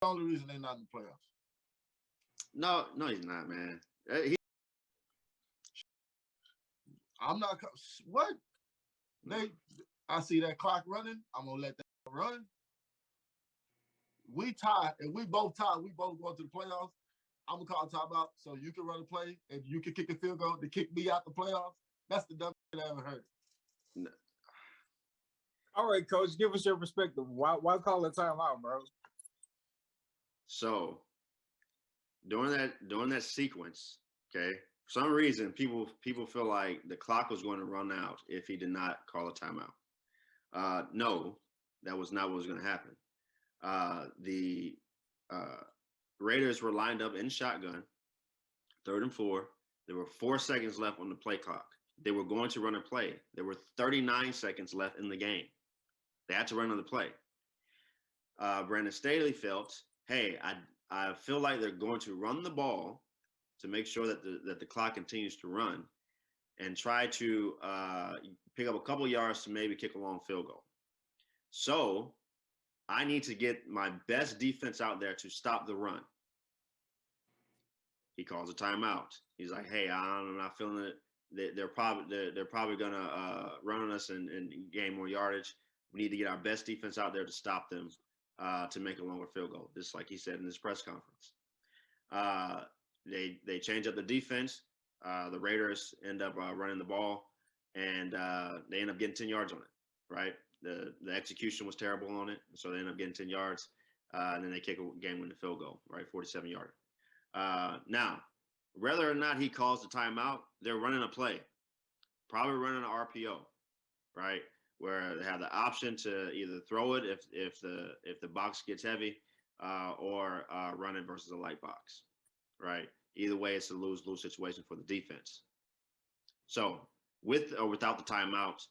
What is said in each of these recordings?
the only reason they're not in the playoffs. No, no, he's not, man. I'm not. What? They. I see that clock running. I'm gonna let that run. We tie. If we both tie, we both go to the playoffs. I'm gonna call a timeout so you can run a play and you can kick a field goal to kick me out the playoffs. That's the dumbest thing I ever heard. No. All right, coach, give us your perspective. Why call a timeout, bro? So during that sequence, okay, for some reason people feel like the clock was going to run out if he did not call a timeout. No, that was not what was going to happen. The Raiders were lined up in shotgun, 3rd and 4. There were 4 seconds left on the play clock. They were going to run a play. There were 39 seconds left in the game. They had to run another play. Brandon Staley felt, hey, I feel like they're going to run the ball to make sure that the clock continues to run and try to pick up a couple yards to maybe kick a long field goal. So I need to get my best defense out there to stop the run. He calls a timeout. He's like, hey, I'm not feeling it. They're probably gonna run on us and gain more yardage. We need to get our best defense out there to stop them to make a longer field goal. Just like he said in this press conference. They change up the defense. The Raiders end up running the ball, and they end up getting 10 yards on it. Right, the execution was terrible on it, so they end up getting 10 yards, and then they kick a game-winning field goal. Right, 47-yarder. Now, whether or not he calls the timeout, they're running a play, probably running an RPO, right, where they have the option to either throw it if the box gets heavy, or run it versus a light box, right? Either way, it's a lose-lose situation for the defense. So, with or without the timeout,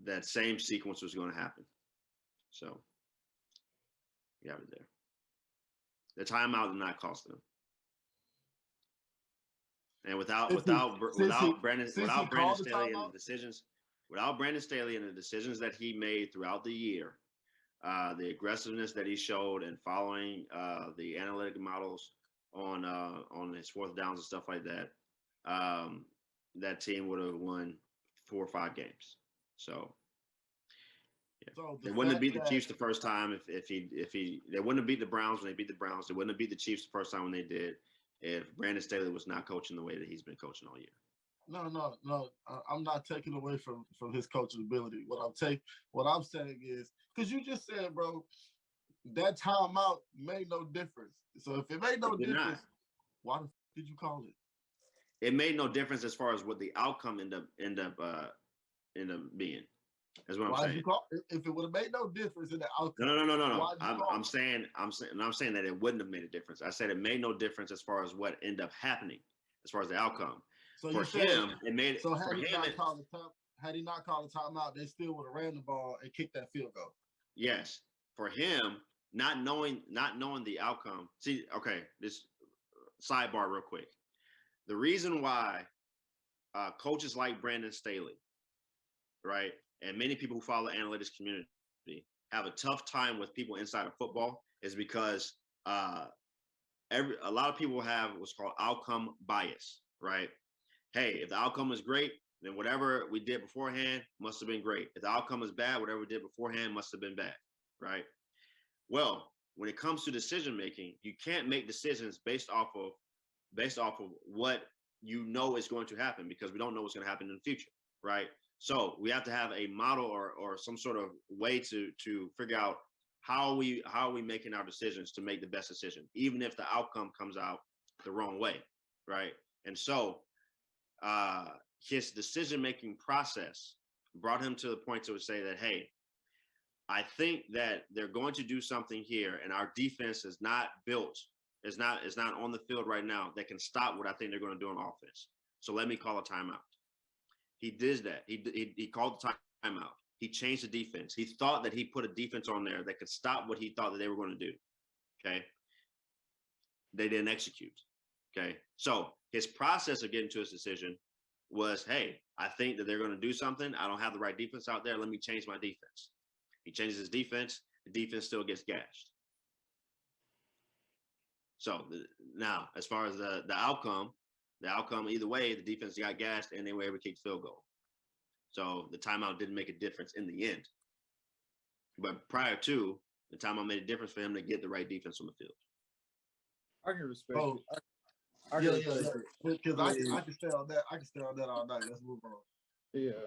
that same sequence was going to happen. So, you have it there. The timeout did not cost them. And without Brandon Staley and the decisions that he made throughout the year, the aggressiveness that he showed and following the analytic models on his 4th downs and stuff like that, that team would have won 4 or 5 games. So yeah. So they wouldn't have beat the Chiefs the first time if he they wouldn't have beat the Browns when they beat the Browns. They wouldn't have beat the Chiefs the first time when they did if Brandon Staley was not coaching the way that he's been coaching all year. No. I'm not taking away from his coaching ability. What I'm saying is, because you just said, bro, that timeout made no difference. So if it made no difference, why the f- did you call it? It made no difference as far as what the outcome end up being. That's what I'm saying. If it would have made no difference in the outcome. No. I'm saying that it wouldn't have made a difference. I said it made no difference as far as what ended up happening, as far as the outcome. So for him, it made. So had he not called a timeout, they still would have ran the ball and kicked that field goal. Yes, for him, not knowing the outcome. See, okay, this sidebar real quick. The reason why coaches like Brandon Staley, right, and many people who follow the analytics community have a tough time with people inside of football is because a lot of people have what's called outcome bias, right? Hey, if the outcome is great, then whatever we did beforehand must have been great. If the outcome is bad, whatever we did beforehand must have been bad, right? Well, when it comes to decision making, you can't make decisions based off of what you know is going to happen, because we don't know what's going to happen in the future, right? So we have to have a model or some sort of way to figure out how we making our decisions to make the best decision, even if the outcome comes out the wrong way, right? And so his decision-making process brought him to the point to say that, hey, I think that they're going to do something here, and our defense is not built, is not on the field right now that can stop what I think they're going to do on offense. So let me call a timeout. He did that. He called the timeout. He changed the defense. He thought that he put a defense on there that could stop what he thought that they were going to do. Okay. They didn't execute. Okay. So his process of getting to his decision was, hey, I think that they're going to do something. I don't have the right defense out there. Let me change my defense. He changes his defense. The defense still gets gashed. So now, as far as the outcome either way, the defense got gashed and they were able to kick field goal. So the timeout didn't make a difference in the end. But prior to, the timeout made a difference for him to get the right defense on the field. I can respect Oh, it. I yeah, can respect it. because I can stay on that. I can stay on that all night. Let's move on. Yeah.